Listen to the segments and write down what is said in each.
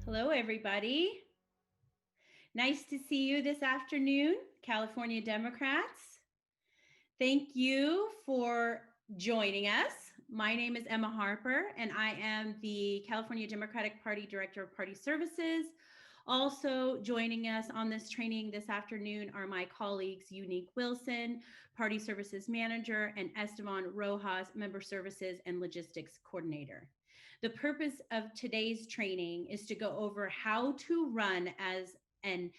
Hello, everybody. Nice to see you this afternoon, California Democrats. Thank you for joining us. My name is Emma Harper, and I am the California Democratic Party Director of Party Services. Also joining us on this training this afternoon are my colleagues, Unique Wilson, Party Services Manager, and Esteban Rojas, Member Services and Logistics Coordinator. The purpose of today's training is to go over how to run as an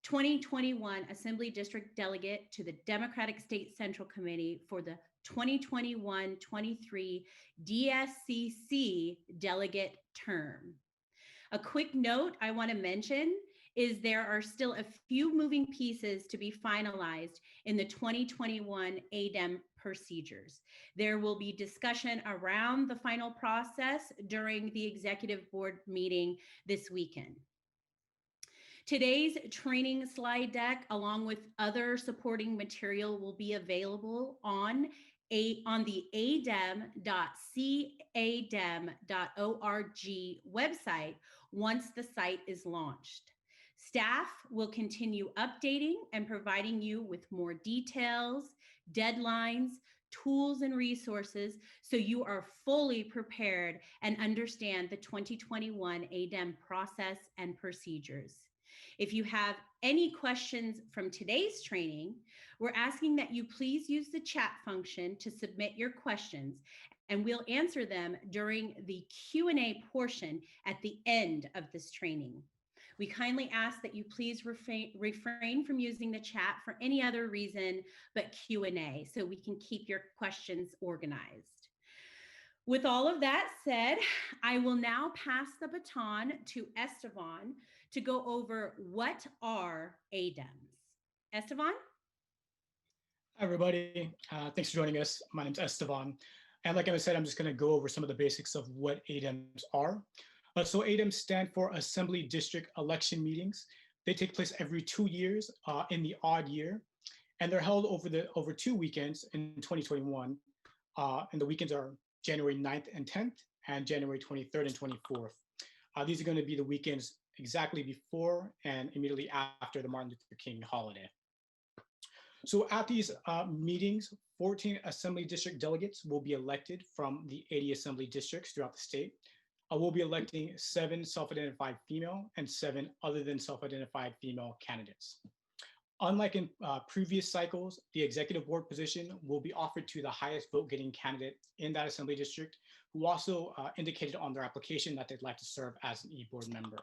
2021 Assembly District Delegate to the Democratic State Central Committee for the 2021-23 DSCC delegate term. A quick note I want to mention is there are still a few moving pieces to be finalized in the 2021 ADEM procedures. There will be discussion around the final process during the executive board meeting this weekend. Today's training slide deck, along with other supporting material, will be available on the adem.cadem.org website once the site is launched. Staff will continue updating and providing you with more details, deadlines, tools, and resources so you are fully prepared and understand the 2021 ADEM process and procedures. If you have any questions from today's training, we're asking that you please use the chat function to submit your questions, and we'll answer them during the Q&A portion at the end of this training. We kindly ask that you please refrain from using the chat for any other reason but Q&A so we can keep your questions organized. With all of that said, I will now pass the baton to Esteban to go over what are ADEMs. Esteban? Hi, everybody. Thanks for joining us. My name is Esteban. And like I said, I'm just going to go over some of the basics of what ADEMs are. So ADEMs stand for Assembly District Election Meetings. They take place every 2 years in the odd year, and they're held over 2 weekends in 2021. And the weekends are January 9th and 10th and January 23rd and 24th. These are going to be the weekends exactly before and immediately after the Martin Luther King holiday. So at these meetings, 14 Assembly District delegates will be elected from the 80 Assembly districts throughout the state. We'll be electing 7 self-identified female and 7 other than self-identified female candidates. Unlike in previous cycles, the executive board position will be offered to the highest vote-getting candidate in that assembly district, who also indicated on their application that they'd like to serve as an e-board member.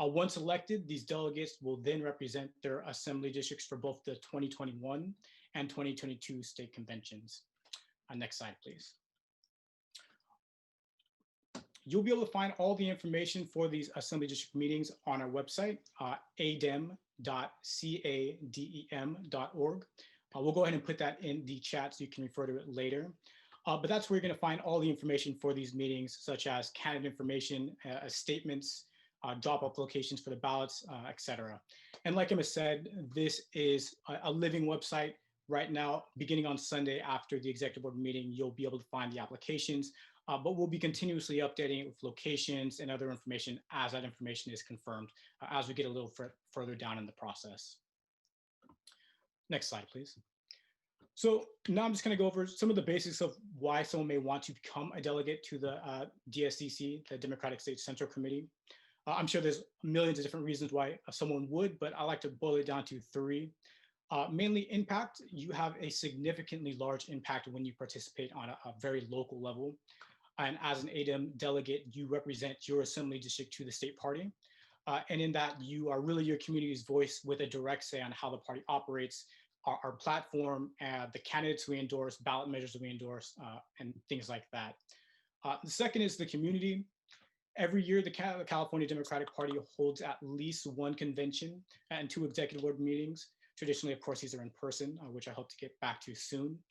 Once elected, these delegates will then represent their assembly districts for both the 2021 and 2022 state conventions. Next slide, please. You'll be able to find all the information for these assembly district meetings on our website, adem.cadem.org. We'll go ahead and put that in the chat so you can refer to it later. But that's where you're going to find all the information for these meetings, such as candidate information, statements, drop-off locations for the ballots, etc. And like Emma said, this is a living website. Right now, beginning on Sunday after the executive board meeting, you'll be able to find the applications, but we'll be continuously updating it with locations and other information as that information is confirmed as we get a little further down in the process. Next slide, please. So now I'm just going to go over some of the basics of why someone may want to become a delegate to the DSCC, the Democratic State Central Committee. I'm sure there's millions of different reasons why someone would, but I like to boil it down to 3. Mainly impact. You have a significantly large impact when you participate on a very local level. And as an ADEM delegate, you represent your assembly district to the state party. And in that, you are really your community's voice with a direct say on how the party operates, our platform, the candidates we endorse, ballot measures we endorse, and things like that. The second is the community. Every year, the California Democratic Party holds at least 1 convention and 2 executive board meetings. Traditionally, of course, these are in person, which I hope to get back to soon.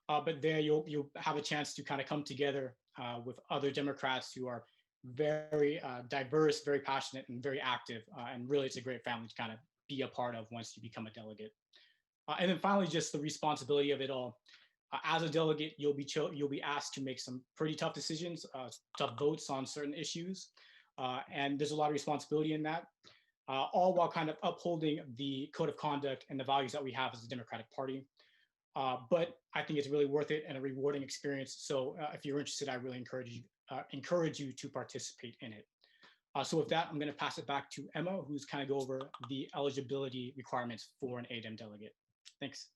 But there you'll have a chance to kind of come together with other Democrats who are very diverse, very passionate, and very active. And really, it's a great family to kind of be a part of once you become a delegate. And then finally, just the responsibility of it all. As a delegate, you'll be asked to make some pretty tough decisions, tough votes on certain issues. And there's a lot of responsibility in that, all while kind of upholding the code of conduct and the values that we have as a Democratic Party. But I think it's really worth it and a rewarding experience. So if you're interested, I really encourage you to participate in it. So with that, I'm going to pass it back to Emma, who's kind of go over the eligibility requirements for an ADEM delegate. Thanks.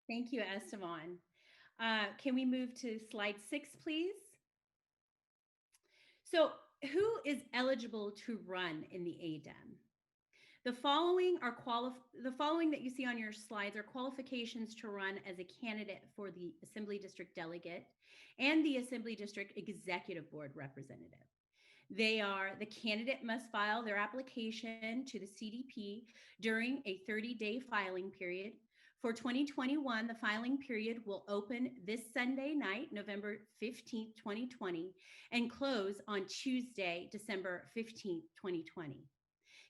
Thank you, Esteban. Can we move to slide 6, please? So who is eligible to run in the ADEM? The following that you see on your slides are qualifications to run as a candidate for the Assembly District Delegate and the Assembly District Executive Board Representative. They are: the candidate must file their application to the CDP during a 30-day filing period. For 2021, the filing period will open this Sunday night, November 15th, 2020, and close on Tuesday, December 15th, 2020.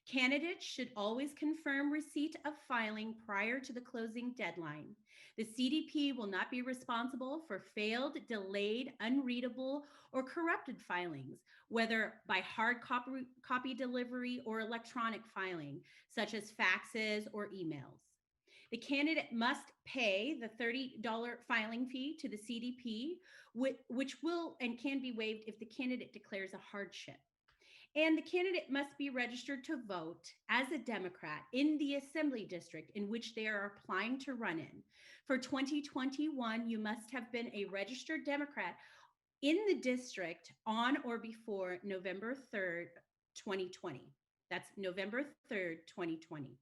Candidates should always confirm receipt of filing prior to the closing deadline. The CDP will not be responsible for failed, delayed, unreadable, or corrupted filings, whether by hard copy delivery or electronic filing, such as faxes or emails. The candidate must pay the $30 filing fee to the CDP, which will and can be waived if the candidate declares a hardship. And the candidate must be registered to vote as a Democrat in the Assembly District in which they are applying to run in. For 2021, you must have been a registered Democrat in the district on or before November 3rd, 2020. That's November 3rd, 2020.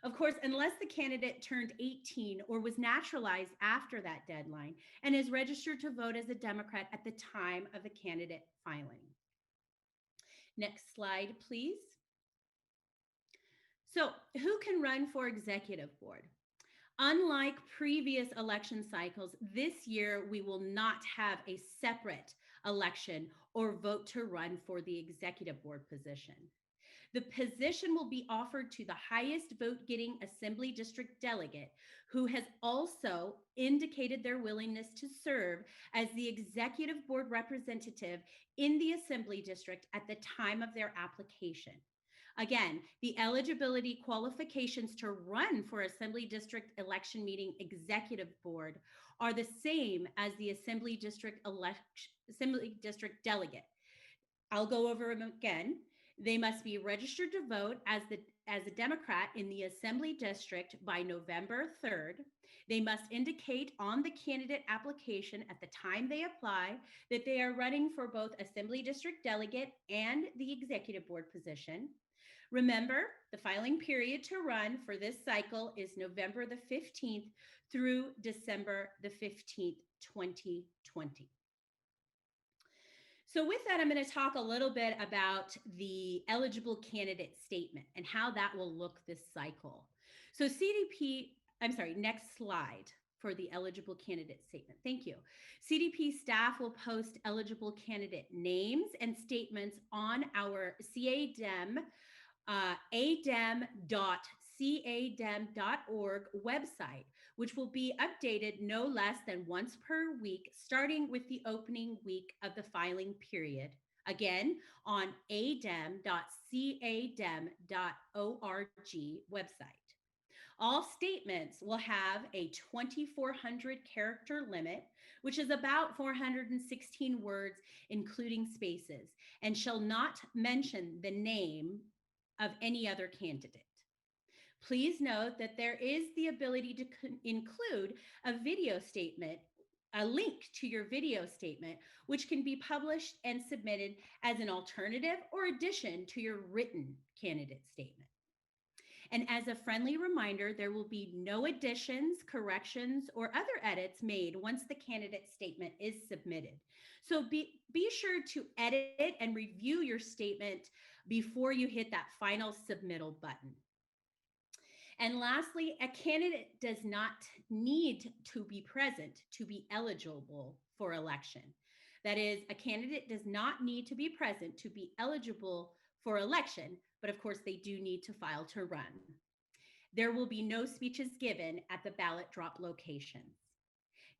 Of course, unless the candidate turned 18 or was naturalized after that deadline and is registered to vote as a Democrat at the time of the candidate filing. Next slide, please. So, who can run for executive board? Unlike previous election cycles, this year we will not have a separate election or vote to run for the executive board position. The position will be offered to the highest vote-getting Assembly District Delegate, who has also indicated their willingness to serve as the Executive Board representative in the Assembly District at the time of their application. Again, the eligibility qualifications to run for Assembly District Election Meeting Executive Board are the same as the Assembly District Delegate. I'll go over them again. They must be registered to vote as a Democrat in the Assembly District by November 3rd. They must indicate on the candidate application at the time they apply that they are running for both Assembly District Delegate and the Executive Board position. Remember, the filing period to run for this cycle is November the 15th through December the 15th, 2020. So with that, I'm going to talk a little bit about the eligible candidate statement and how that will look this cycle. So next slide for the eligible candidate statement. Thank you. CDP staff will post eligible candidate names and statements on our CADEM, adem.cadem.org website, which will be updated no less than once per week, starting with the opening week of the filing period. Again, on adem.cadem.org website. All statements will have a 2,400 character limit, which is about 416 words, including spaces, and shall not mention the name of any other candidate. Please note that there is the ability to include a video statement, a link to your video statement, which can be published and submitted as an alternative or addition to your written candidate statement. And as a friendly reminder, there will be no additions, corrections, or other edits made once the candidate statement is submitted. So be sure to edit and review your statement before you hit that final submittal button. And lastly, a candidate does not need to be present to be eligible for election. That is, a candidate does not need to be present to be eligible for election, but of course they do need to file to run. There will be no speeches given at the ballot drop locations.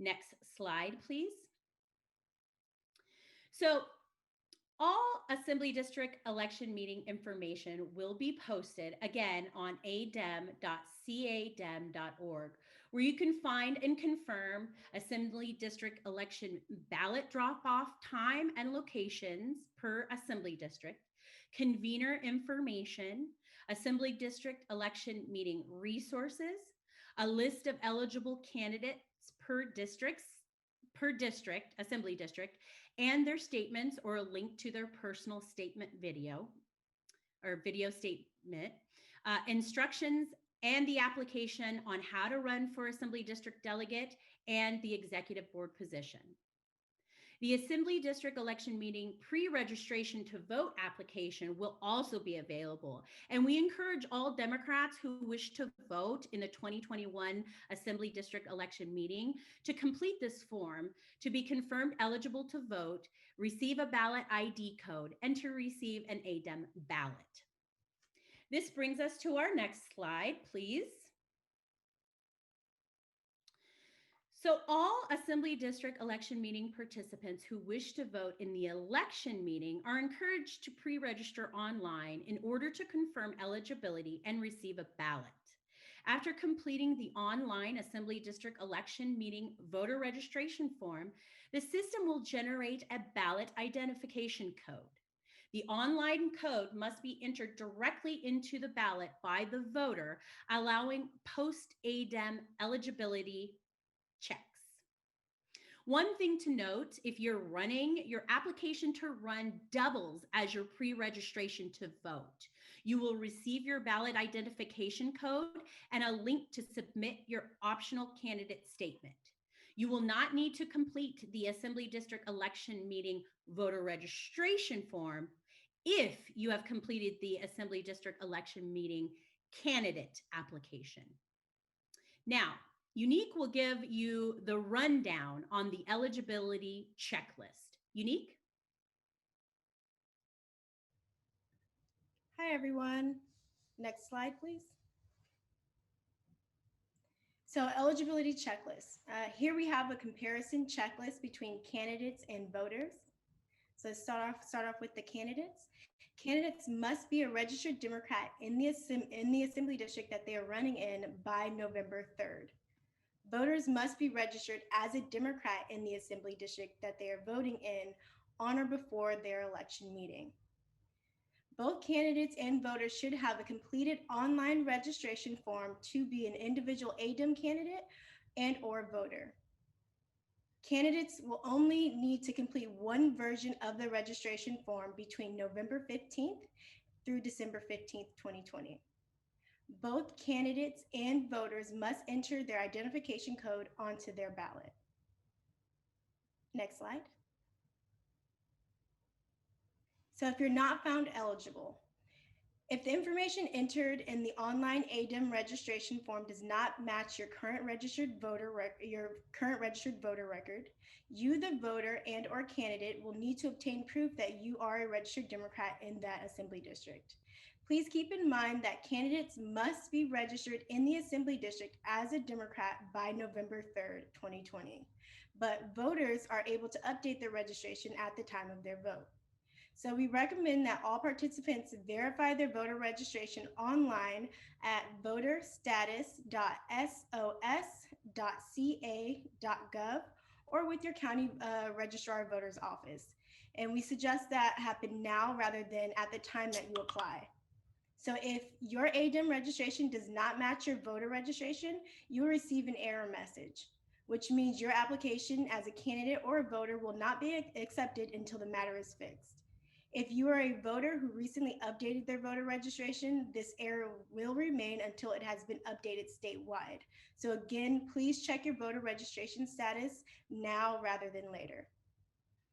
Next slide, please. So all Assembly District election meeting information will be posted again on adem.cadem.org, where you can find and confirm Assembly District election ballot drop-off time and locations per Assembly District, convener information, Assembly District election meeting resources, a list of eligible candidates per district, Assembly District, and their statements or a link to their personal statement video or video statement, instructions and the application on how to run for Assembly District Delegate and the executive board position. The Assembly District election meeting pre-registration to vote application will also be available. And we encourage all Democrats who wish to vote in the 2021 Assembly District election meeting to complete this form to be confirmed eligible to vote, receive a ballot ID code, and to receive an ADEM ballot. This brings us to our next slide, please. So all Assembly District election meeting participants who wish to vote in the election meeting are encouraged to pre-register online in order to confirm eligibility and receive a ballot. After completing the online Assembly District election meeting voter registration form, the system will generate a ballot identification code. The online code must be entered directly into the ballot by the voter, allowing post-ADEM eligibility checks. One thing to note, if you're running, your application to run doubles as your pre-registration to vote. You will receive your ballot identification code and a link to submit your optional candidate statement. You will not need to complete the Assembly District election meeting voter registration form if you have completed the Assembly District election meeting candidate application. Now, Unique will give you the rundown on the eligibility checklist. Unique? Hi, everyone. Next slide, please. So eligibility checklist. Here we have a comparison checklist between candidates and voters. So let's start off with the candidates. Candidates must be a registered Democrat in the Assembly District that they are running in by November 3rd. Voters must be registered as a Democrat in the Assembly District that they are voting in on or before their election meeting. Both candidates and voters should have a completed online registration form to be an individual ADEM candidate and or voter. Candidates will only need to complete one version of the registration form between November 15th through December 15th, 2020. Both candidates and voters must enter their identification code onto their ballot. Next slide. So if you're not found eligible, if the information entered in the online ADEM registration form does not match your current registered voter record, you, the voter and or candidate, will need to obtain proof that you are a registered Democrat in that Assembly District. Please keep in mind that candidates must be registered in the Assembly District as a Democrat by November 3rd, 2020. But voters are able to update their registration at the time of their vote. So we recommend that all participants verify their voter registration online at voterstatus.sos.ca.gov or with your county registrar of voters office. And we suggest that happen now rather than at the time that you apply. So if your ADEM registration does not match your voter registration, you will receive an error message, which means your application as a candidate or a voter will not be accepted until the matter is fixed. If you are a voter who recently updated their voter registration, this error will remain until it has been updated statewide. So again, please check your voter registration status now rather than later.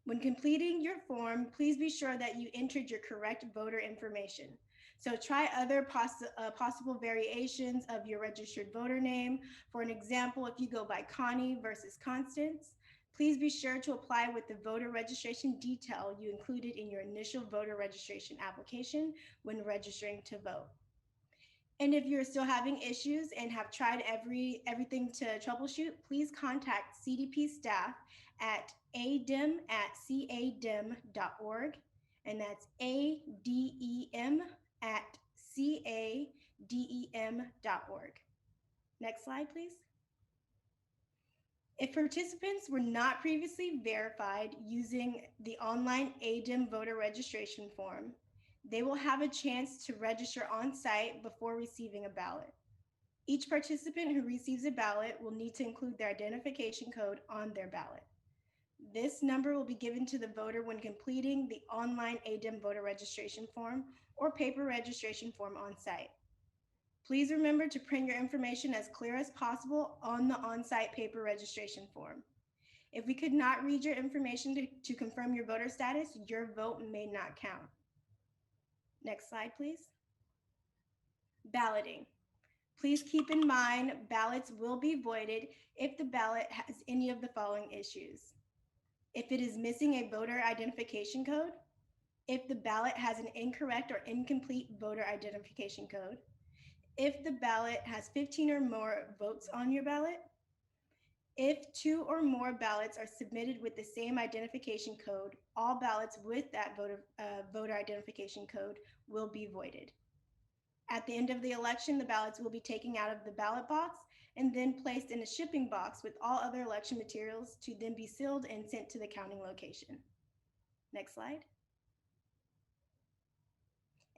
When completing your form, please be sure that you entered your correct voter information. So try other possible variations of your registered voter name. For an example, if you go by Connie versus Constance, please be sure to apply with the voter registration detail you included in your initial voter registration application when registering to vote. And if you're still having issues and have tried everything to troubleshoot, please contact CDP staff at adem@cadem.org. And that's ADEM@cadem.org. Next slide, please. If participants were not previously verified using the online ADEM voter registration form, they will have a chance to register on site before receiving a ballot. Each participant who receives a ballot will need to include their identification code on their ballot. This number will be given to the voter when completing the online ADEM voter registration form or paper registration form on site. Please remember to print your information as clear as possible on the on-site paper registration form. If we could not read your information to confirm your voter status, your vote may not count. Next slide, please. Balloting. Please keep in mind ballots will be voided if the ballot has any of the following issues. If it is missing a voter identification code, if the ballot has an incorrect or incomplete voter identification code, if the ballot has 15 or more votes on your ballot, if 2 or more ballots are submitted with the same identification code, all ballots with that voter identification code will be voided. At the end of the election, the ballots will be taken out of the ballot box and then placed in a shipping box with all other election materials to then be sealed and sent to the counting location. Next slide.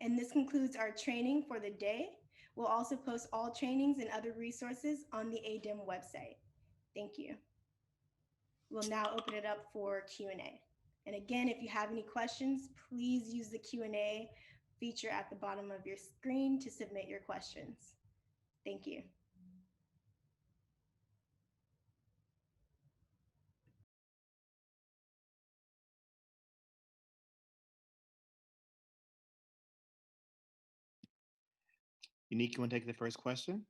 And this concludes our training for the day. We'll also post all trainings and other resources on the ADEM website. Thank you. We'll now open it up for Q&A. And again, if you have any questions, please use the Q&A feature at the bottom of your screen to submit your questions. Thank you. Unique, you want to take the first question?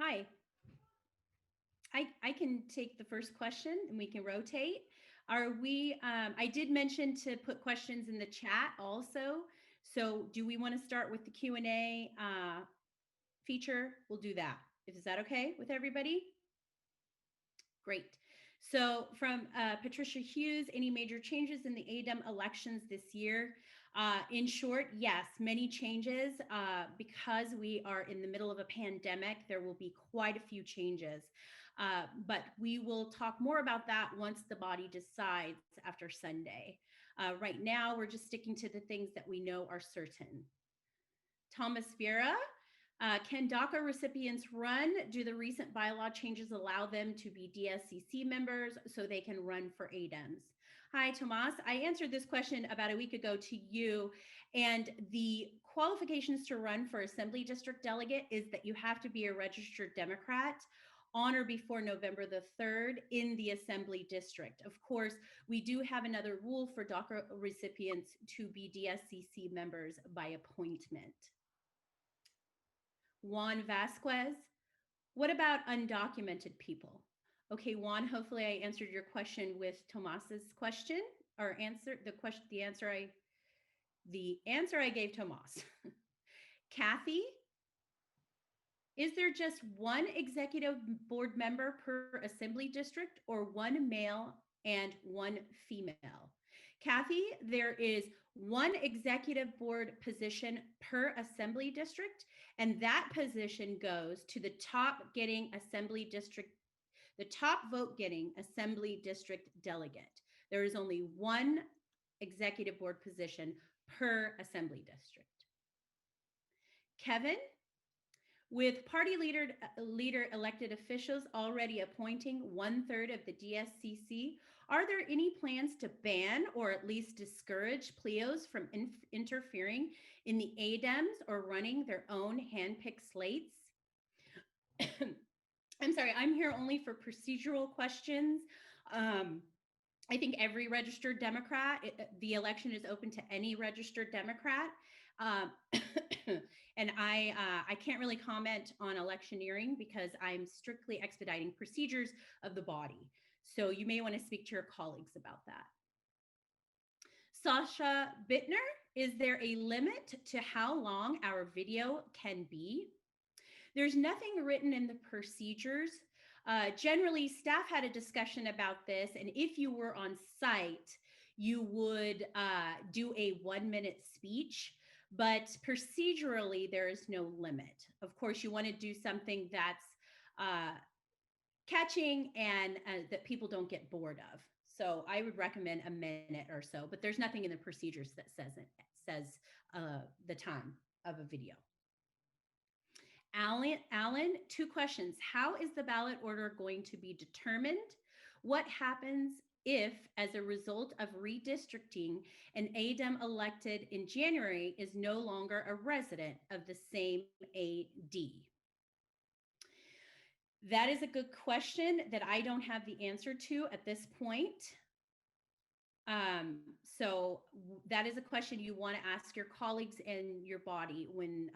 Hi. I can take the first question and we can rotate. Are we, I did mention to put questions in the chat also. So do we want to start with the Q&A feature? We'll do that. Is that okay with everybody? Great. So from Patricia Hughes, any major changes in the ADEM elections this year? In short, yes, many changes. Because we are in the middle of a pandemic, there will be quite a few changes. But we will talk more about that once the body decides after Sunday. Right now, we're just sticking to the things that we know are certain. Thomas Vieira, can DACA recipients run? Do the recent bylaw changes allow them to be DSCC members so they can run for ADEMs? Hi, Tomas. I answered this question about a week ago to you, and the qualifications to run for Assembly District Delegate is that you have to be a registered Democrat on or before November the 3rd in the Assembly District. Of course, we do have another rule for DACA recipients to be DSCC members by appointment. Juan Vasquez, what about undocumented people? Okay, Juan, hopefully I answered your question with Tomas's question, or the answer I gave Tomas. Kathy, is there just one executive board member per assembly district or one male and one female? Kathy, there is one executive board position per assembly district, and that position goes to the top vote getting assembly district delegate. There is only one executive board position per assembly district. Kevin, with party leader elected officials already appointing 1/3 of the DSCC, are there any plans to ban or at least discourage PLEOs from interfering in the ADEMs or running their own handpicked slates? I'm sorry, I'm here only for procedural questions. I think every registered Democrat, the election is open to any registered Democrat. Um, and I can't really comment on electioneering because I'm strictly expediting procedures of the body. So you may want to speak to your colleagues about that. Sasha Bittner, is there a limit to how long our video can be? There's nothing written in the procedures. Generally, staff had a discussion about this, and if you were on site, you would do a 1-minute speech, but procedurally, there is no limit. Of course, you want to do something that's catching and that people don't get bored of. So I would recommend a minute or so, but there's nothing in the procedures that says the time of a video. Alan, 2 questions. How is the ballot order going to be determined? What happens if, as a result of redistricting, an ADEM elected in January is no longer a resident of the same AD? That is a good question that I don't have the answer to at this point. So that is a question you want to ask your colleagues and your body when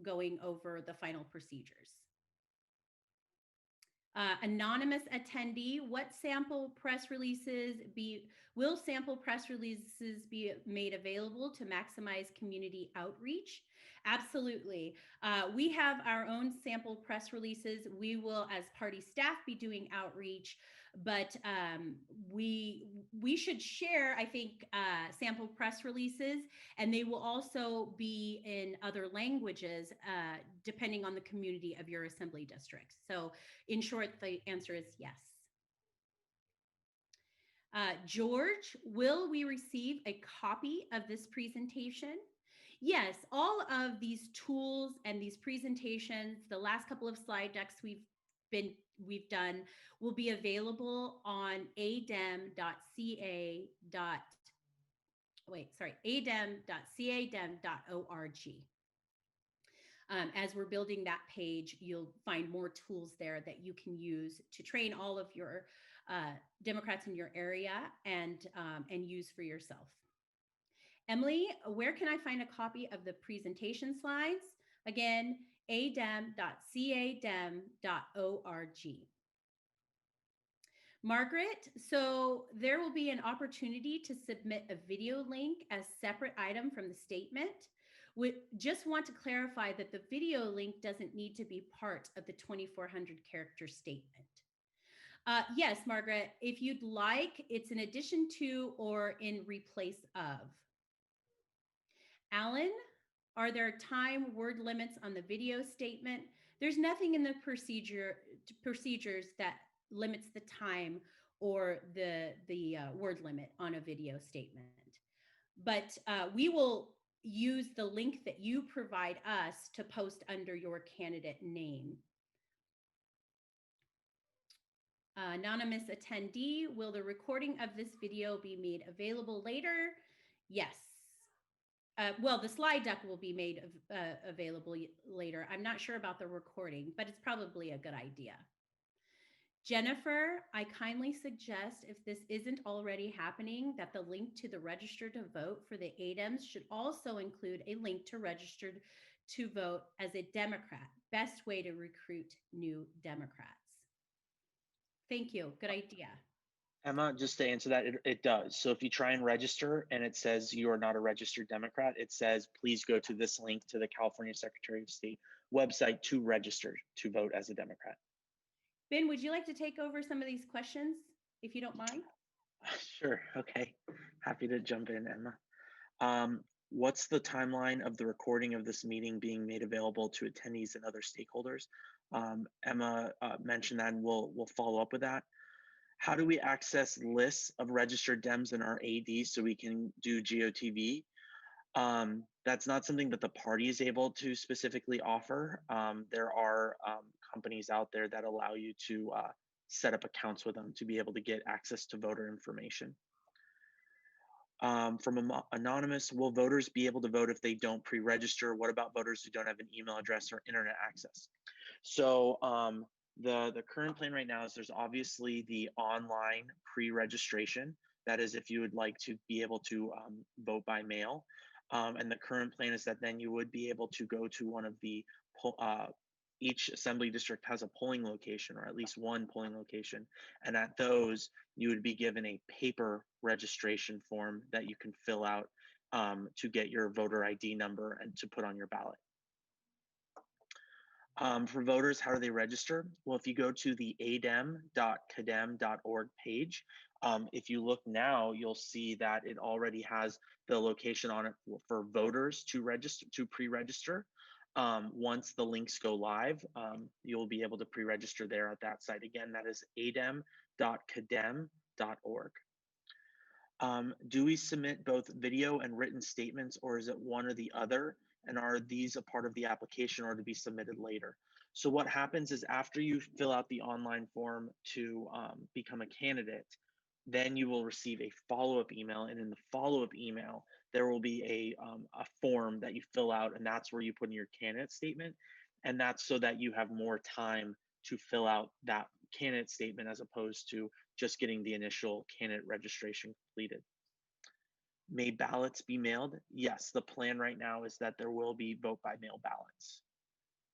going over the final procedures. Anonymous attendee, will sample press releases be made available to maximize community outreach? Absolutely. We have our own sample press releases. We will, as party staff, be doing outreach, but we should share, I think, sample press releases, and they will also be in other languages, depending on the community of your assembly district. So in short, the answer is yes. George, will we receive a copy of this presentation? Yes, all of these tools and these presentations, the last couple of slide decks we've done will be available on adem.ca.dem.org. As we're building that page, you'll find more tools there that you can use to train all of your Democrats in your area and use for yourself. Emily, where can I find a copy of the presentation slides? Again, adem.cadem.org. Margaret, so there will be an opportunity to submit a video link as separate item from the statement. We just want to clarify that the video link doesn't need to be part of the 2,400 character statement. Yes, Margaret, if you'd like, it's in addition to or in replace of. Alan, are there time word limits on the video statement? There's nothing in the procedures that limits the time or the word limit on a video statement. But we will use the link that you provide us to post under your candidate name. Anonymous attendee, will the recording of this video be made available later? Yes. Well, the slide deck will be made available later. I'm not sure about the recording, but it's probably a good idea. Jennifer, I kindly suggest, if this isn't already happening, that the link to the register to vote for the ADEMs should also include a link to register to vote as a Democrat. Best way to recruit new Democrats. Thank you. Good idea. Emma, just to answer that, it does. So if you try and register and it says you are not a registered Democrat, it says, please go to this link to the California Secretary of State website to register to vote as a Democrat. Ben, would you like to take over some of these questions, if you don't mind? Sure. Okay. Happy to jump in, Emma. What's the timeline of the recording of this meeting being made available to attendees and other stakeholders? Emma mentioned that, and we'll follow up with that. How do we access lists of registered Dems in our AD so we can do GOTV? That's not something that the party is able to specifically offer. There are companies out there that allow you to set up accounts with them to be able to get access to voter information. From Anonymous, will voters be able to vote if they don't pre-register? What about voters who don't have an email address or internet access? So the current plan right now is there's obviously the online pre-registration. That is if you would like to be able to vote by mail. And the current plan is that then you would be able to go to one of the each assembly district has a polling location, or at least one polling location. And at those, you would be given a paper registration form that you can fill out to get your voter ID number and to put on your ballot. For voters, how do they register? Well, if you go to the adem.cadem.org page, if you look now, you'll see that it already has the location on it for voters to register, to pre-register. Once the links go live, you'll be able to pre-register there at that site. Again, that is adem.cadem.org. Do we submit both video and written statements, or is it one or the other? And are these a part of the application or to be submitted later? So what happens is after you fill out the online form to become a candidate, then you will receive a follow-up email. And in the follow-up email, there will be a form that you fill out, and that's where you put in your candidate statement. And that's so that you have more time to fill out that candidate statement as opposed to just getting the initial candidate registration completed. May ballots be mailed? Yes, the plan right now is that there will be vote by mail ballots.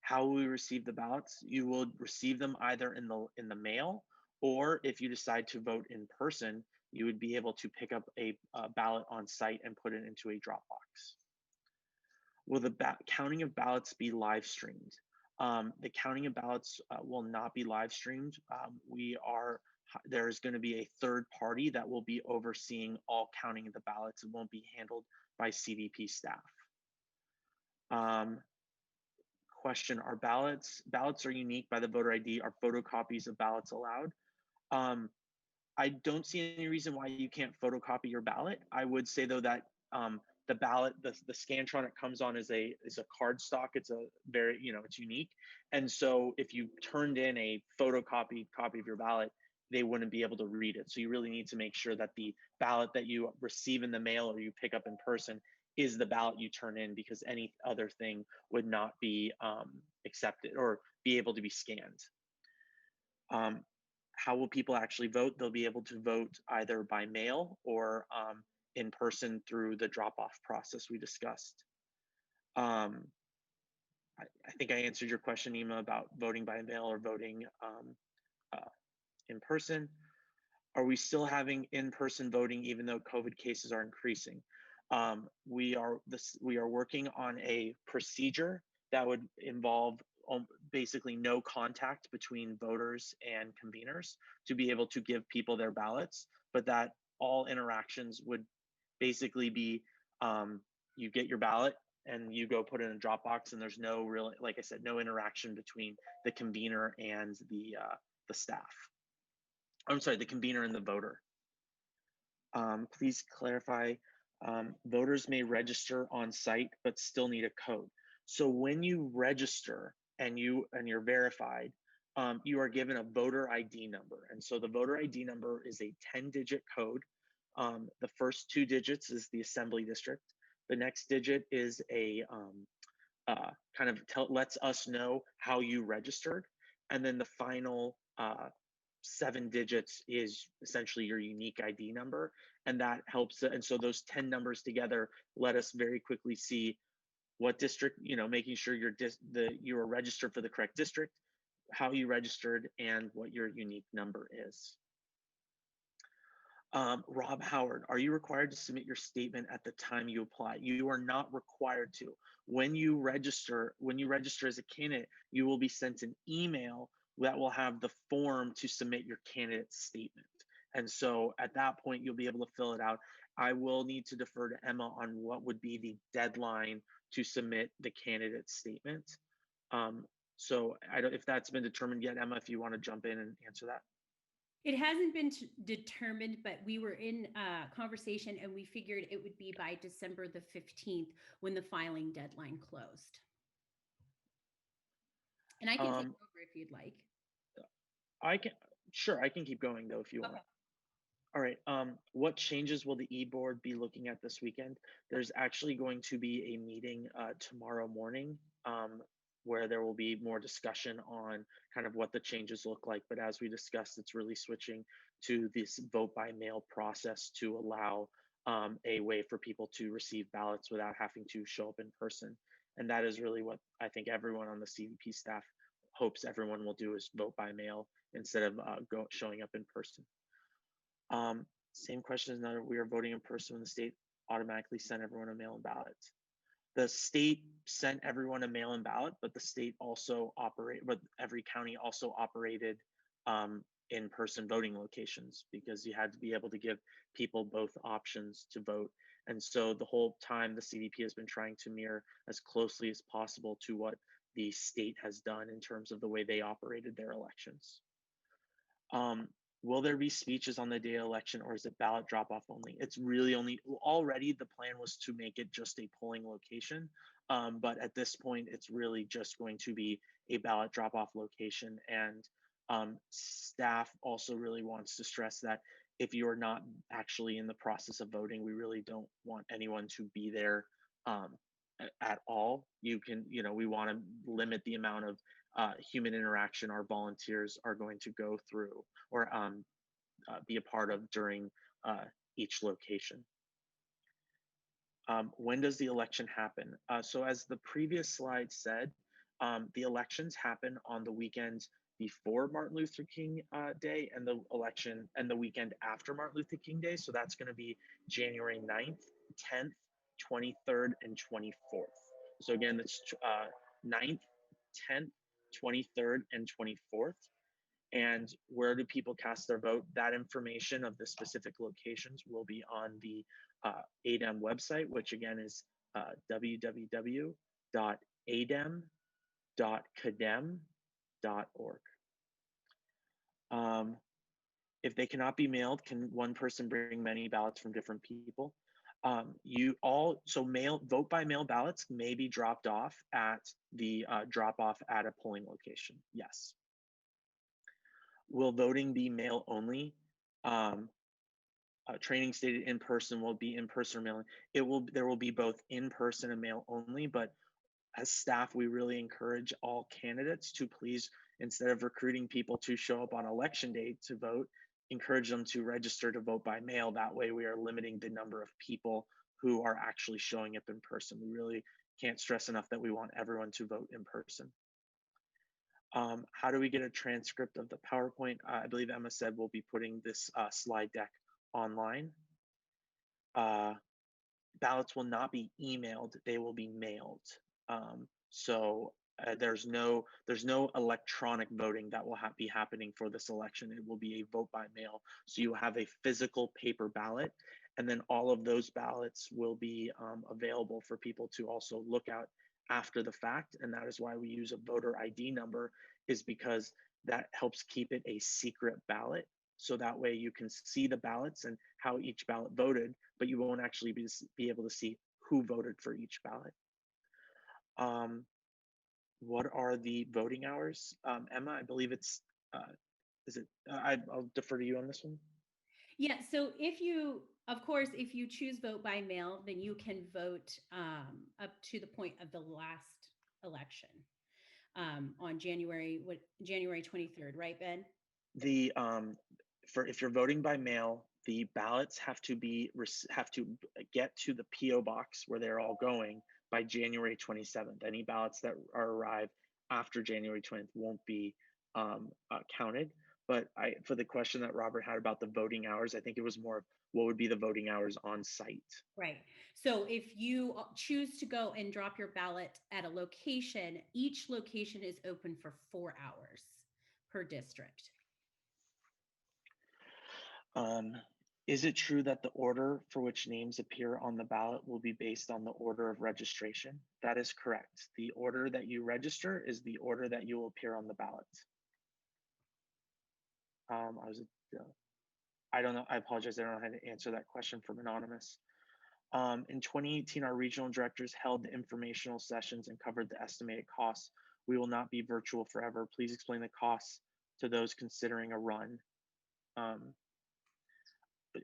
How will we receive the ballots? You will receive them either in the mail, or if you decide to vote in person, you would be able to pick up a ballot on site and put it into a drop box. Will the counting of ballots be live streamed? The counting of ballots will not be live streamed. There's going to be a third party that will be overseeing all counting of the ballots. It won't be handled by CDP staff. Question, are ballots are unique by the voter ID? Are photocopies of ballots allowed? I don't see any reason why you can't photocopy your ballot. I would say though that the ballot, the Scantron it comes on is a card stock. It's a very, it's unique. And so if you turned in a photocopied copy of your ballot, they wouldn't be able to read it. So you really need to make sure that the ballot that you receive in the mail or you pick up in person is the ballot you turn in, because any other thing would not be accepted or be able to be scanned. How will people actually vote? They'll be able to vote either by mail or in person through the drop-off process we discussed. I think I answered your question, Ema, about voting by mail or voting in person. Are we still having in-person voting even though COVID cases are increasing? We are working on a procedure that would involve basically no contact between voters and conveners to be able to give people their ballots, but that all interactions would basically be you get your ballot and you go put it in a drop box, and there's no real, like I said, no interaction between the convener and the staff. I'm sorry, the convener and the voter. Please clarify, voters may register on site but still need a code. So when you register and you're verified, you are given a voter ID number. And so the voter ID number is a 10-digit code. The first 2 digits is the assembly district. The next digit is a lets us know how you registered. And then the final 7 digits is essentially your unique ID number. And that helps. And so those 10 numbers together let us very quickly see what district, making sure you are registered for the correct district, how you registered, and what your unique number is. Rob Howard, are you required to submit your statement at the time you apply? You are not required to. When you register as a candidate, you will be sent an email that will have the form to submit your candidate statement. And so at that point, you'll be able to fill it out. I will need to defer to Emma on what would be the deadline to submit the candidate statement. So if that's been determined yet, Emma, if you want to jump in and answer that. It hasn't been determined, but we were in conversation and we figured it would be by December the 15th when the filing deadline closed. And I can take over if you'd like. I can keep going though if you want. All right. What changes will the e-board be looking at this weekend? There's actually going to be a meeting tomorrow morning where there will be more discussion on kind of what the changes look like. But as we discussed, it's really switching to this vote by mail process to allow a way for people to receive ballots without having to show up in person. And that is really what I think everyone on the CVP staff hopes everyone will do, is vote by mail instead of showing up in person. Same question as another, we are voting in person when the state automatically sent everyone a mail-in ballot. The state sent everyone a mail-in ballot, but the state also every county also operated in-person voting locations, because you had to be able to give people both options to vote. And so the whole time the CVP has been trying to mirror as closely as possible to what the state has done in terms of the way they operated their elections. Will there be speeches on the day of election, or is it ballot drop-off only? It's really already the plan was to make it just a polling location. But at this point, it's really just going to be a ballot drop-off location. And staff also really wants to stress that if you are not actually in the process of voting, we really don't want anyone to be there at all. We want to limit the amount of human interaction our volunteers are going to go through or be a part of during each location. When does the election happen? So as the previous slide said, the elections happen on the weekends before Martin Luther King Day and the election and the weekend after Martin Luther King Day. So that's going to be January 9th, 10th, 23rd, and 24th. So again, that's 9th, 10th, 23rd, and 24th. And where do people cast their vote? That information of the specific locations will be on the ADEM website, which again is www.adem.cadem.org. If they cannot be mailed, can one person bring many ballots from different people? Vote by mail ballots may be dropped off at the drop-off at a polling location. Yes. Will voting be mail only? Training stated in person will be in person or mail. There will be both in person and mail only, but as staff, we really encourage all candidates to please, instead of recruiting people to show up on election day to vote, encourage them to register to vote by mail. That way we are limiting the number of people who are actually showing up in person. We really can't stress enough that we want everyone to vote in person. How do we get a transcript of the PowerPoint? I believe Emma said we'll be putting this slide deck online. Ballots will not be emailed, they will be mailed. There's no electronic voting that will be happening for this election. It will be a vote by mail. So you have a physical paper ballot, and then all of those ballots will be available for people to also look at after the fact. And that is why we use a voter ID number, is because that helps keep it a secret ballot. So that way you can see the ballots and how each ballot voted, but you won't actually be able to see who voted for each ballot. What are the voting hours? Emma, I believe it's, I'll defer to you on this one. Yeah, so if you choose vote by mail, then you can vote up to the point of the last election on January 23rd, right, Ben? If you're voting by mail, the ballots have to get to the PO box where they're all going by January 27th. Any ballots that arrive after January 20th won't be counted. But for the question that Robert had about the voting hours, I think it was more of what would be the voting hours on site. Right. So if you choose to go and drop your ballot at a location, each location is open for 4 hours per district. Is it true that the order for which names appear on the ballot will be based on the order of registration? That is correct. The order that you register is the order that you will appear on the ballot. I don't know. I apologize. I don't know how to answer that question from Anonymous. In 2018, our regional directors held the informational sessions and covered the estimated costs. We will not be virtual forever. Please explain the costs to those considering a run.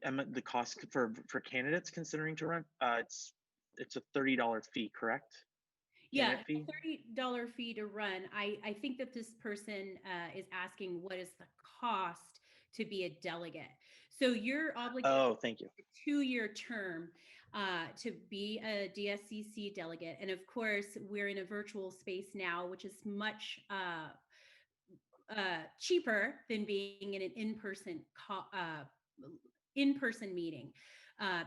Emma, the cost for candidates considering to run, it's a $30 fee, correct? Yeah, $30 fee to run. I think that this person is asking what is the cost to be a delegate. So you're obligated Oh, thank you. a 2-year term to be a DSCC delegate. And of course, we're in a virtual space now, which is much cheaper than being in an in-person meeting,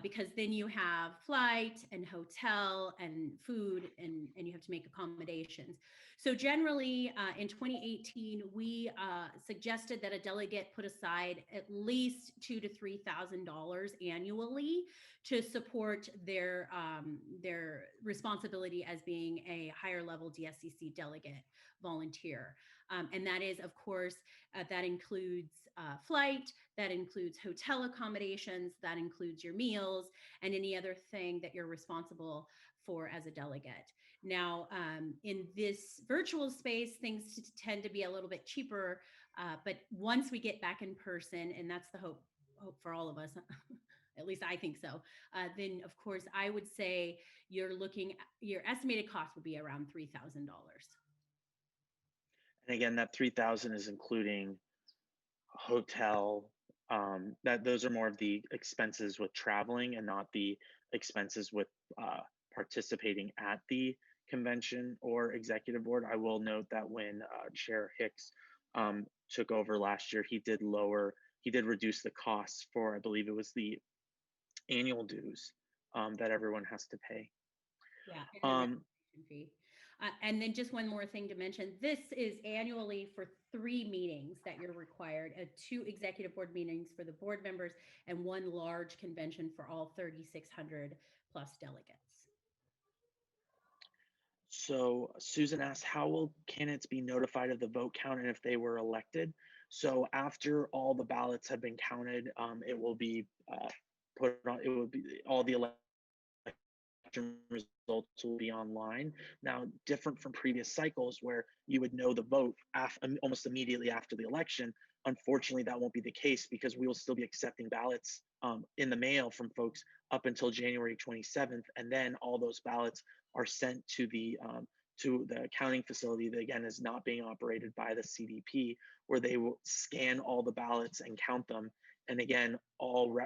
because then you have flight and hotel and food, and you have to make accommodations. So generally, in 2018, we suggested that a delegate put aside at least $2,000 to $3,000 annually to support their responsibility as being a higher level DSCC delegate volunteer. And that is, of course, that includes flight, that includes hotel accommodations, that includes your meals, and any other thing that you're responsible for as a delegate. Now, in this virtual space, things tend to be a little bit cheaper, but once we get back in person, and that's the hope for all of us, at least I think so, then of course I would say your estimated cost would be around $3,000. And again, that 3,000 is including hotel. That those are more of the expenses with traveling and not the expenses with participating at the convention or executive board. I will note that when Chair Hicks took over last year, he did reduce the costs for, I believe it was the annual dues that everyone has to pay. Yeah. And then just one more thing to mention, this is annually for 3 meetings that you're required, 2 executive board meetings for the board members and 1 large convention for all 3,600 plus delegates. So Susan asked, how will candidates be notified of the vote count and if they were elected? So after all the ballots have been counted, it will be put on, it will be all the election results will be online. Now, different from previous cycles where you would know the vote almost immediately after the election, unfortunately, that won't be the case because we will still be accepting ballots in the mail from folks up until January 27th. And then all those ballots are sent to the counting facility that, again, is not being operated by the CDP, where they will scan all the ballots and count them. And again, all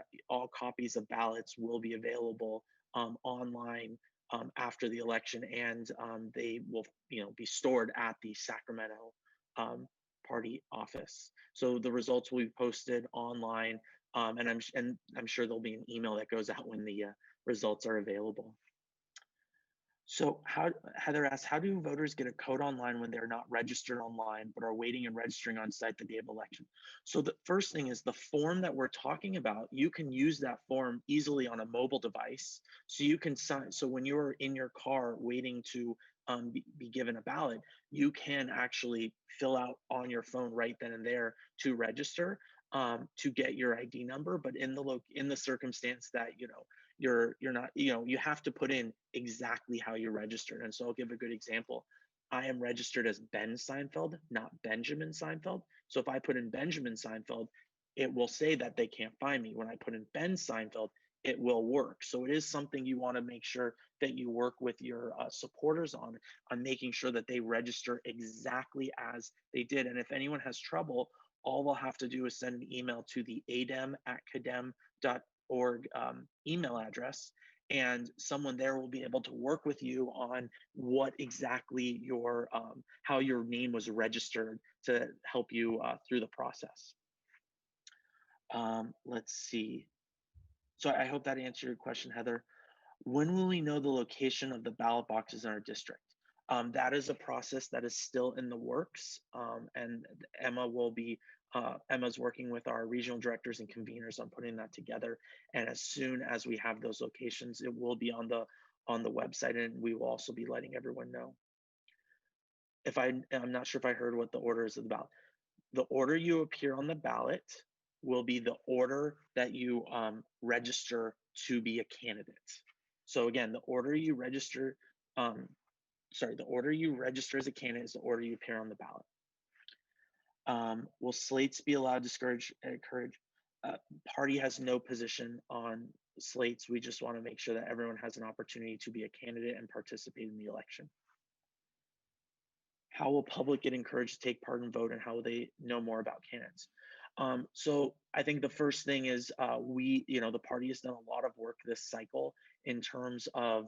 copies of ballots will be available online after the election, and they will be stored at the Sacramento party office. So the results will be posted online, and I'm sure there'll be an email that goes out when the results are available. So Heather asks, how do voters get a code online when they're not registered online but are waiting and registering on site the day of election? So the first thing is the form that we're talking about, you can use that form easily on a mobile device. So you can sign, so when you're in your car waiting to be given a ballot, you can actually fill out on your phone right then and there to register to get your ID number. But in the circumstance that you're not, you have to put in exactly how you're registered. And so I'll give a good example. I am registered as Ben Seinfeld, not Benjamin Seinfeld. So if I put in Benjamin Seinfeld, it will say that they can't find me. When I put in Ben Seinfeld, it will work. So it is something you want to make sure that you work with your supporters on making sure that they register exactly as they did. And if anyone has trouble, all they'll have to do is send an email to the adem@cadem.org email address, and someone there will be able to work with you on what exactly your how your name was registered to help you through the process. Let's see. So I hope that answered your question, Heather. When will we know the location of the ballot boxes in our district? That is a process that is still in the works, and Emma's working with our regional directors and conveners on putting that together. And as soon as we have those locations, it will be on the website, and we will also be letting everyone know. I'm not sure if I heard what the order is about. The order you appear on the ballot will be the order that you register to be a candidate. So again, the order you register, the order you register as a candidate is the order you appear on the ballot. Will slates be allowed to encourage? Party has no position on slates. We just want to make sure that everyone has an opportunity to be a candidate and participate in the election. How will public get encouraged to take part and vote, and how will they know more about candidates? So I think the first thing is the party has done a lot of work this cycle in terms of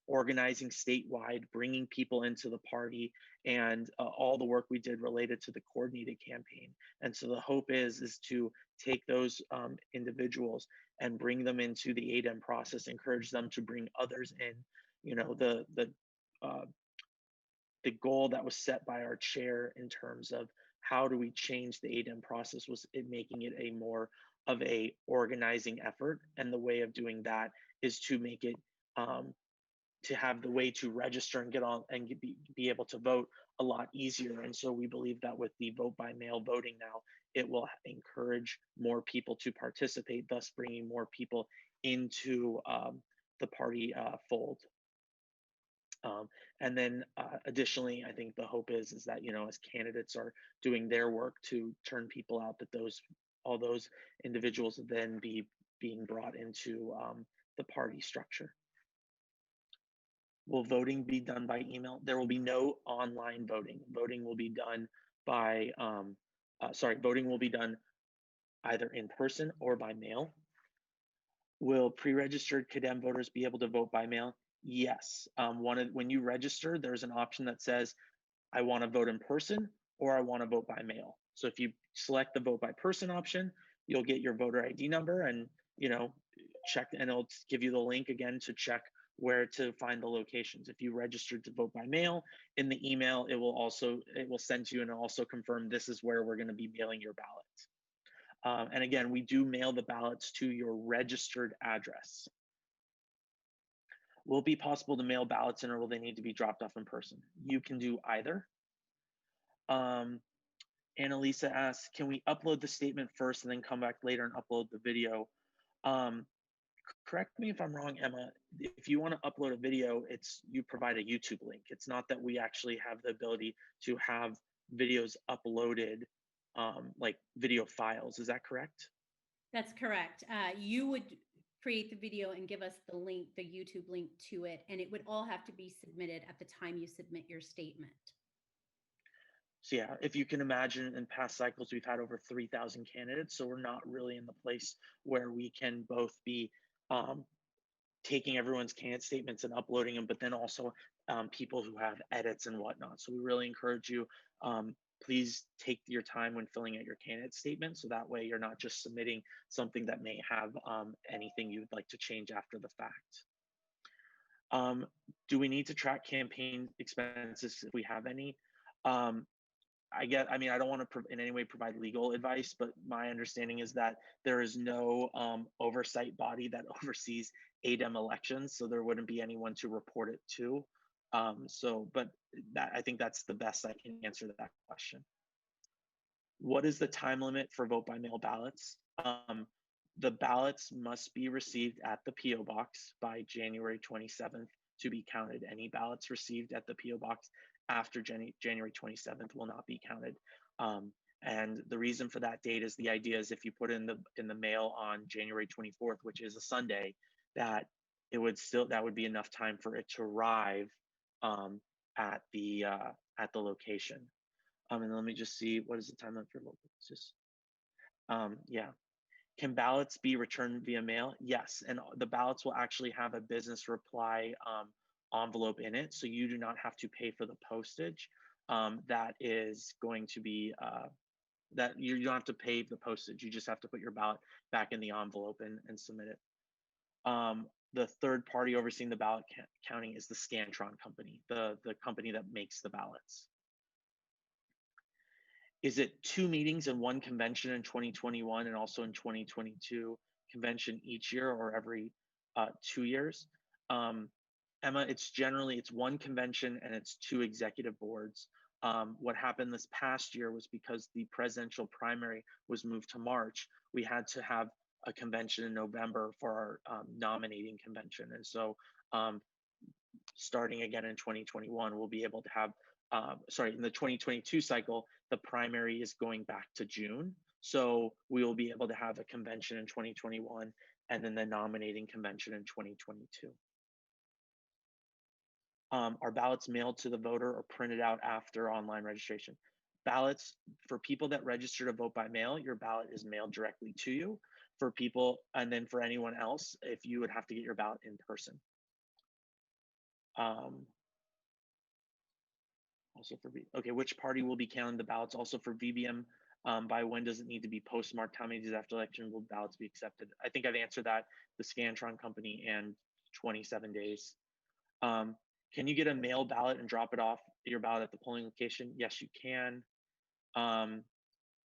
organizing statewide, bringing people into the party, and all the work we did related to the coordinated campaign. And so the hope is to take those individuals and bring them into the ADEM process, encourage them to bring others in. You know, the goal that was set by our chair in terms of how do we change the ADEM process was it making it a more of a organizing effort, and the way of doing that is to make it to have the way to register and get on and be able to vote a lot easier. And so we believe that with the vote by mail voting now, it will encourage more people to participate, thus bringing more people into the party fold. And then additionally, I think the hope is that, as candidates are doing their work to turn people out, that all those individuals then be being brought into the party structure. Will voting be done by email? There will be no online voting. Voting will be done by, voting will be done either in person or by mail. Will pre-registered CADEM voters be able to vote by mail? Yes. When you register, there's an option that says, I want to vote in person or I want to vote by mail. So if you select the vote by person option, you'll get your voter ID number and, check, and it'll give you the link again to check where to find the locations. If you registered to vote by mail, in the email, it will send to you and also confirm this is where we're going to be mailing your ballots. And again, we do mail the ballots to your registered address. Will it be possible to mail ballots in, or will they need to be dropped off in person? You can do either. Annalisa asks, can we upload the statement first and then come back later and upload the video? Correct me if I'm wrong, Emma. If you want to upload a video, you provide a YouTube link. It's not that we actually have the ability to have videos uploaded, like video files. Is that correct? That's correct. You would create the video and give us the link, the YouTube link to it, and it would all have to be submitted at the time you submit your statement. So yeah, if you can imagine, in past cycles, we've had over 3,000 candidates. So we're not really in the place where we can both be taking everyone's candidate statements and uploading them, but then also people who have edits and whatnot. So we really encourage you, please take your time when filling out your candidate statement. So that way you're not just submitting something that may have anything you would like to change after the fact. Do we need to track campaign expenses if we have any? I don't want to in any way provide legal advice, but my understanding is that there is no oversight body that oversees ADEM elections, so there wouldn't be anyone to report it to. But I think that's the best I can answer that question. What is the time limit for vote by mail ballots? The ballots must be received at the PO box by January 27th to be counted. Any ballots received at the PO box after January 27th will not be counted. And the reason for that date is, the idea is if you put in the mail on January 24th, which is a Sunday, that would be enough time for it to arrive at the location. And let me just see, what is the time limit for local? Yeah. Can ballots be returned via mail? Yes, and the ballots will actually have a business reply envelope in it, so you do not have to pay for the postage. That is going to be that you don't have to pay the postage. You just have to put your ballot back in the envelope and submit it. The third party overseeing the ballot counting is the Scantron company, the company that makes the ballots. Is it 2 meetings and 1 convention in 2021 and also in 2022 convention each year, or every 2 years? Emma, it's 1 convention and it's 2 executive boards. What happened this past year was, because the presidential primary was moved to March, we had to have a convention in November for our nominating convention. And so starting again in 2021, we'll be able to have, in the 2022 cycle, the primary is going back to June. So we will be able to have a convention in 2021 and then the nominating convention in 2022. Are ballots mailed to the voter or printed out after online registration? ballots for people that register to vote by mail, your ballot is mailed directly to you. For people, and then for anyone else, if you would have to get your ballot in person. Also for okay, which party will be counting the ballots? Also for VBM, by when does it need to be postmarked? How many days after election will ballots be accepted? I think I've answered that. The Scantron company and 27 days. Can you get a mail ballot and drop it off your ballot at the polling location? Yes, you can.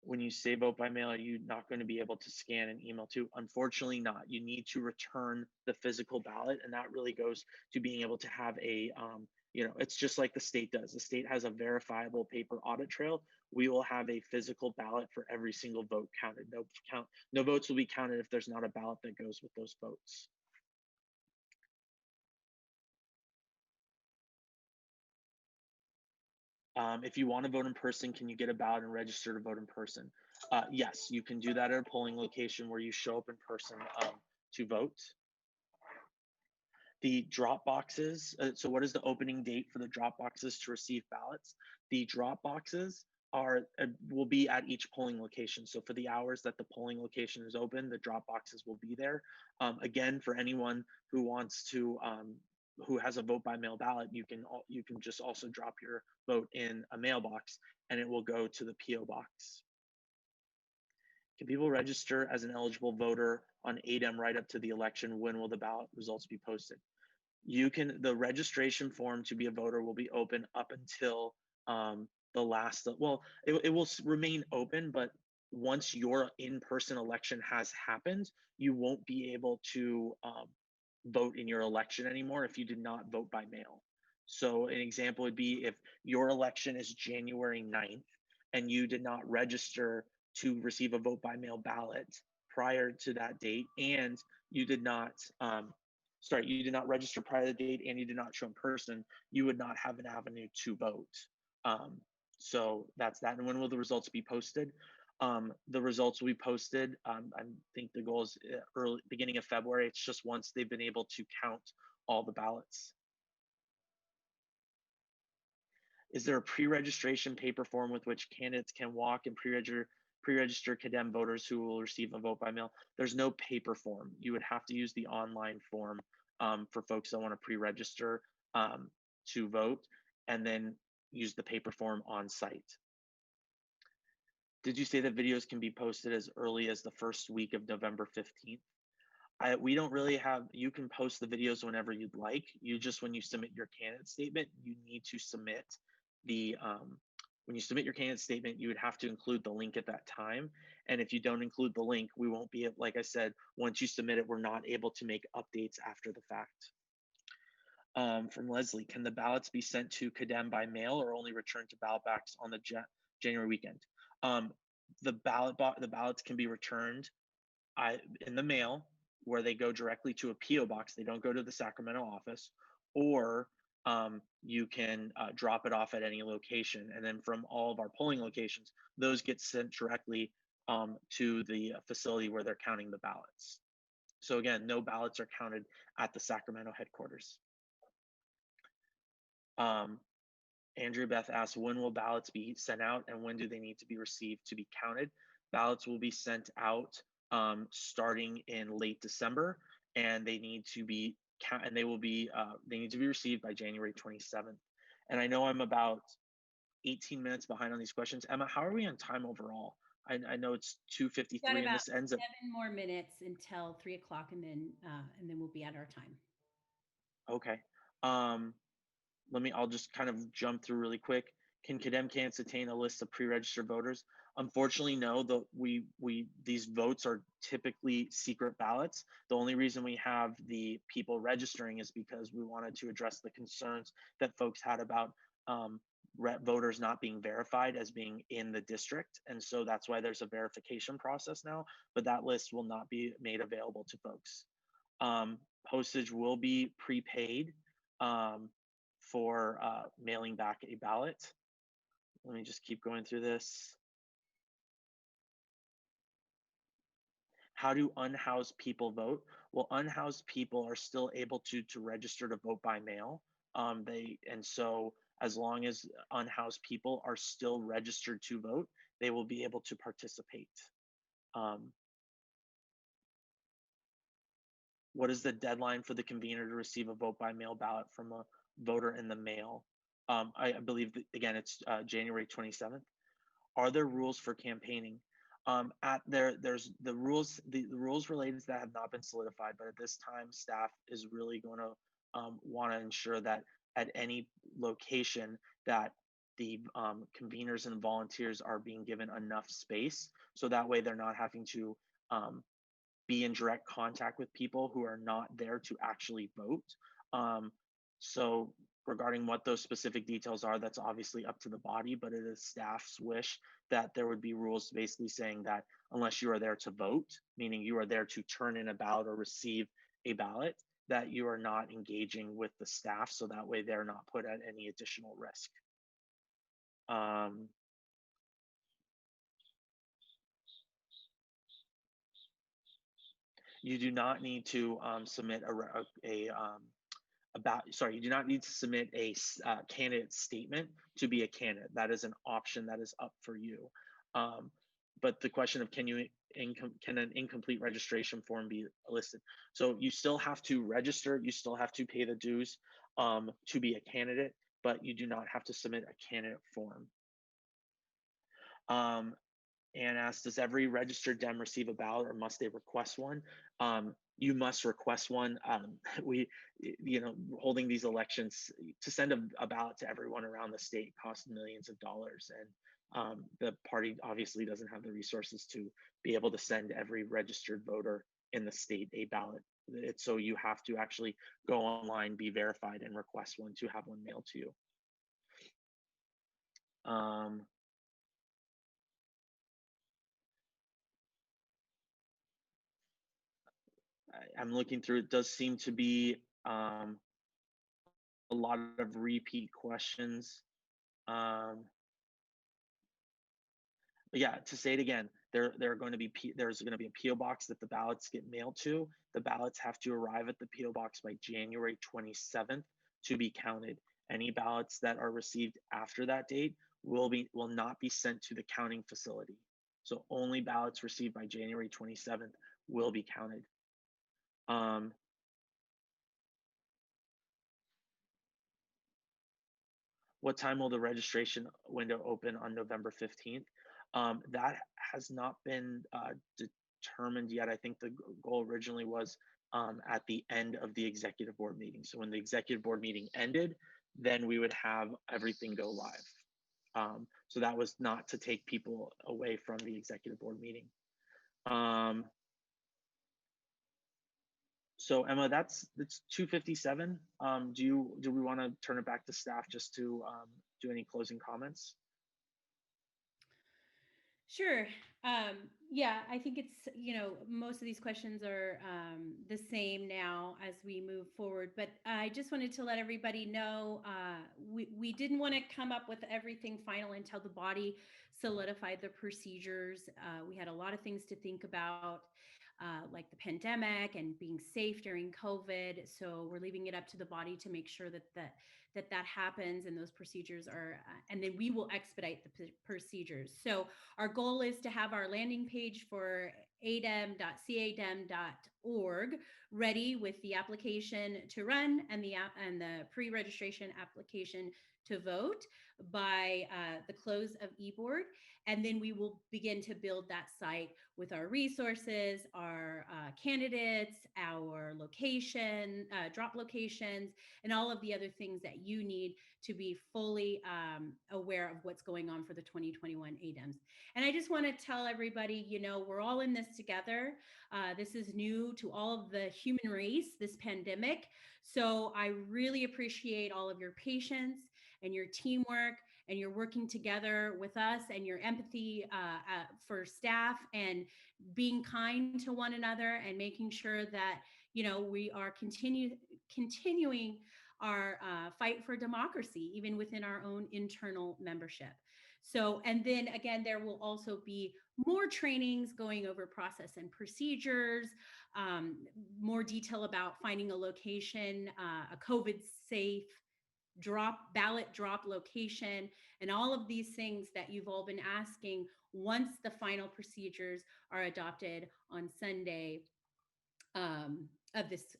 When you say vote by mail, are you not going to be able to scan and email too? Unfortunately not. You need to return the physical ballot, and that really goes to being able to have a, it's just like the state does. The state has a verifiable paper audit trail. We will have a physical ballot for every single vote counted. No votes will be counted if there's not a ballot that goes with those votes. If you want to vote in person, can you get a ballot and register to vote in person? Yes, you can do that at a polling location where you show up in person to vote. The drop boxes, so what is the opening date for the drop boxes to receive ballots? The drop boxes will be at each polling location. So for the hours that the polling location is open, the drop boxes will be there. Again, for anyone who wants to who has a vote by mail ballot, you can just also drop your vote in a mailbox and it will go to the PO box. Can people register as an eligible voter on ADEM right up to the election? When will the ballot results be posted? The registration form to be a voter will be open up until the last, it will remain open, but once your in-person election has happened, you won't be able to vote in your election anymore if you did not vote by mail. So an example would be if your election is January 9th and you did not register to receive a vote by mail ballot prior to that date, and you did not you did not register prior to the date and you did not show in person, you would not have an avenue to vote. So that's that. And when will the results be posted? The results will be posted. I think the goal is beginning of February. It's just once they've been able to count all the ballots. Is there a pre-registration paper form with which candidates can walk and pre-register condemned voters who will receive a vote by mail? There's no paper form. You would have to use the online form for folks that want to pre-register to vote, and then use the paper form on site. Did you say that videos can be posted as early as the first week of November 15th? We don't really have, you can post the videos whenever you'd like. When you submit your candidate statement, you need to submit when you submit your candidate statement, you would have to include the link at that time. And if you don't include the link, we won't be, like I said, once you submit it, we're not able to make updates after the fact. From Leslie, can the ballots be sent to CADEM by mail or only returned to ballot box on the January weekend? The ballots can be returned in the mail, where they go directly to a PO box. They don't go to the Sacramento office, or you can drop it off at any location. And then from all of our polling locations, those get sent directly to the facility where they're counting the ballots. So again, no ballots are counted at the Sacramento headquarters. Andrea Beth asks, when will ballots be sent out and when do they need to be received to be counted? Ballots will be sent out starting in late December, and they need to be they need to be received by January 27th. And I know I'm about 18 minutes behind on these questions. Emma, how are we on time overall? I know it's 2:53 and this ends at 7 more minutes until 3 o'clock, and then we'll be at our time. Okay. I'll just kind of jump through really quick. Can CADEM candidates attain a list of pre-registered voters? Unfortunately, no. These votes are typically secret ballots. The only reason we have the people registering is because we wanted to address the concerns that folks had about voters not being verified as being in the district. And so that's why there's a verification process now, but that list will not be made available to folks. Postage will be prepaid for mailing back a ballot. Let me just keep going through this. How do unhoused people vote? Well, unhoused people are still able to register to vote by mail. as long as unhoused people are still registered to vote, they will be able to participate. What is the deadline for the convener to receive a vote by mail ballot from a voter in the mail? I believe that, again, it's January 27th. Are there rules for campaigning? There's the rules related to that have not been solidified, but at this time, staff is really going to want to ensure that at any location that the conveners and volunteers are being given enough space, so that way they're not having to be in direct contact with people who are not there to actually vote. So regarding what those specific details are, that's obviously up to the body, but it is staff's wish that there would be rules basically saying that unless you are there to vote, meaning you are there to turn in a ballot or receive a ballot, that you are not engaging with the staff, so that way they're not put at any additional risk. You do not need to submit you do not need to submit a candidate statement to be a candidate. That is an option that is up for you. But the question of can an incomplete registration form be listed? So you still have to register, you still have to pay the dues to be a candidate, but you do not have to submit a candidate form. And asks, does every registered Dem receive a ballot or must they request one? You must request one. Holding these elections to send a ballot to everyone around the state costs millions of dollars. And the party obviously doesn't have the resources to be able to send every registered voter in the state a ballot. So you have to actually go online, be verified, and request one to have one mailed to you. I'm looking through, it does seem to be a lot of repeat questions. But yeah, to say it again, there's going to be a PO box that the ballots get mailed to. The ballots have to arrive at the PO box by January 27th to be counted. Any ballots that are received after that date will not be sent to the counting facility. So only ballots received by January 27th will be counted. What time will the registration window open on November 15th? That has not been determined yet. I think the goal originally was at the end of the executive board meeting. So when the executive board meeting ended, then we would have everything go live. So that was not to take people away from the executive board meeting. So Emma, that's 2:57. Do we want to turn it back to staff just to do any closing comments? Sure. Yeah, I think it's, most of these questions are the same now as we move forward, but I just wanted to let everybody know we didn't want to come up with everything final until the body solidified the procedures. We had a lot of things to think about, like the pandemic and being safe during COVID. So we're leaving it up to the body to make sure that happens and those procedures are, and then we will expedite the procedures. So our goal is to have our landing page for adem.cadem.org ready with the application to run and the pre-registration application to vote by the close of eBoard. And then we will begin to build that site with our resources, our candidates, our location, drop locations, and all of the other things that you need to be fully aware of what's going on for the 2021 ADEMs. And I just want to tell everybody, we're all in this together. This is new to all of the human race, this pandemic. So I really appreciate all of your patience and your teamwork and your working together with us and your empathy for staff and being kind to one another and making sure that, we are continuing our fight for democracy, even within our own internal membership. So, and then again, there will also be more trainings going over process and procedures, more detail about finding a location, a COVID safe ballot drop location, and all of these things that you've all been asking once the final procedures are adopted on Sunday of this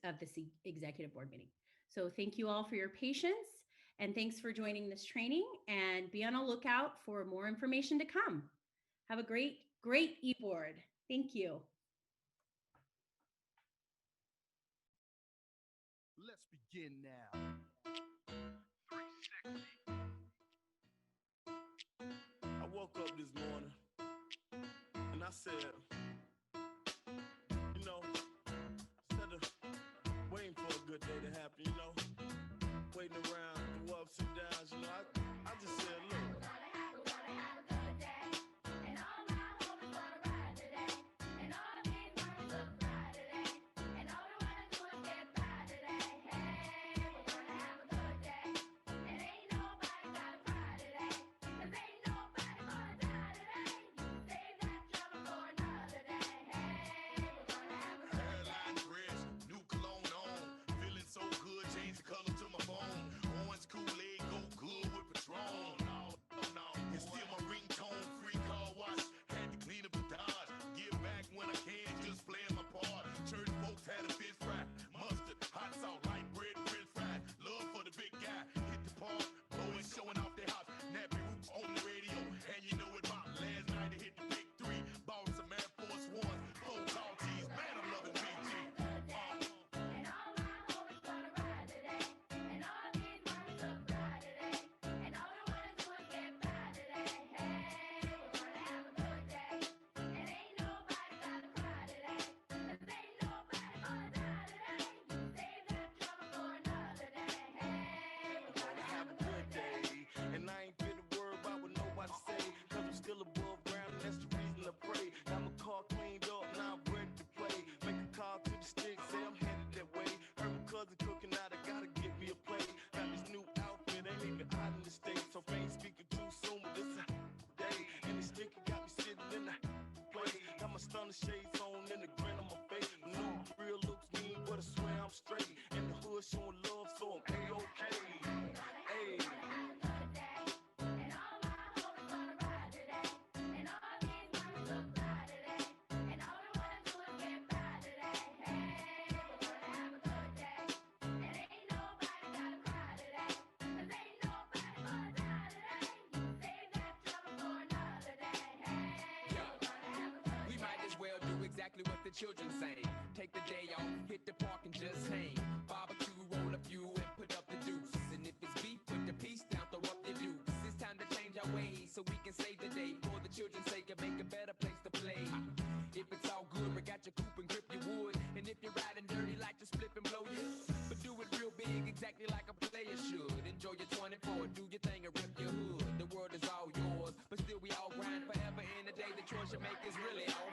executive board meeting. So thank you all for your patience, and thanks for joining this training, and be on a lookout for more information to come. Have a great e-board. Thank you. Let's begin now. 360. I woke up this morning and I said, you know, instead of waiting for a good day to happen, you know, waiting around through ups and downs, you know, I just said, look. Shades on and the grin on my face. No real looks mean, but I swear I'm straight. And the hood showing love, so I'm A-okay. Hey. Exactly what the children say. Take the day off, hit the park and just hang. Barbecue, roll a few and put up the deuce. And if it's beef, put the piece down, throw up the deuce. It's time to change our ways so we can save the day. For the children's sake and make a better place to play. If it's all good, we got your coop and grip your wood. And if you're riding dirty, like to split and blow you. But do it real big, exactly like a player should. Enjoy your 24, do your thing and rip your hood. The world is all yours, but still we all grind forever. In the day, the choice you make is really all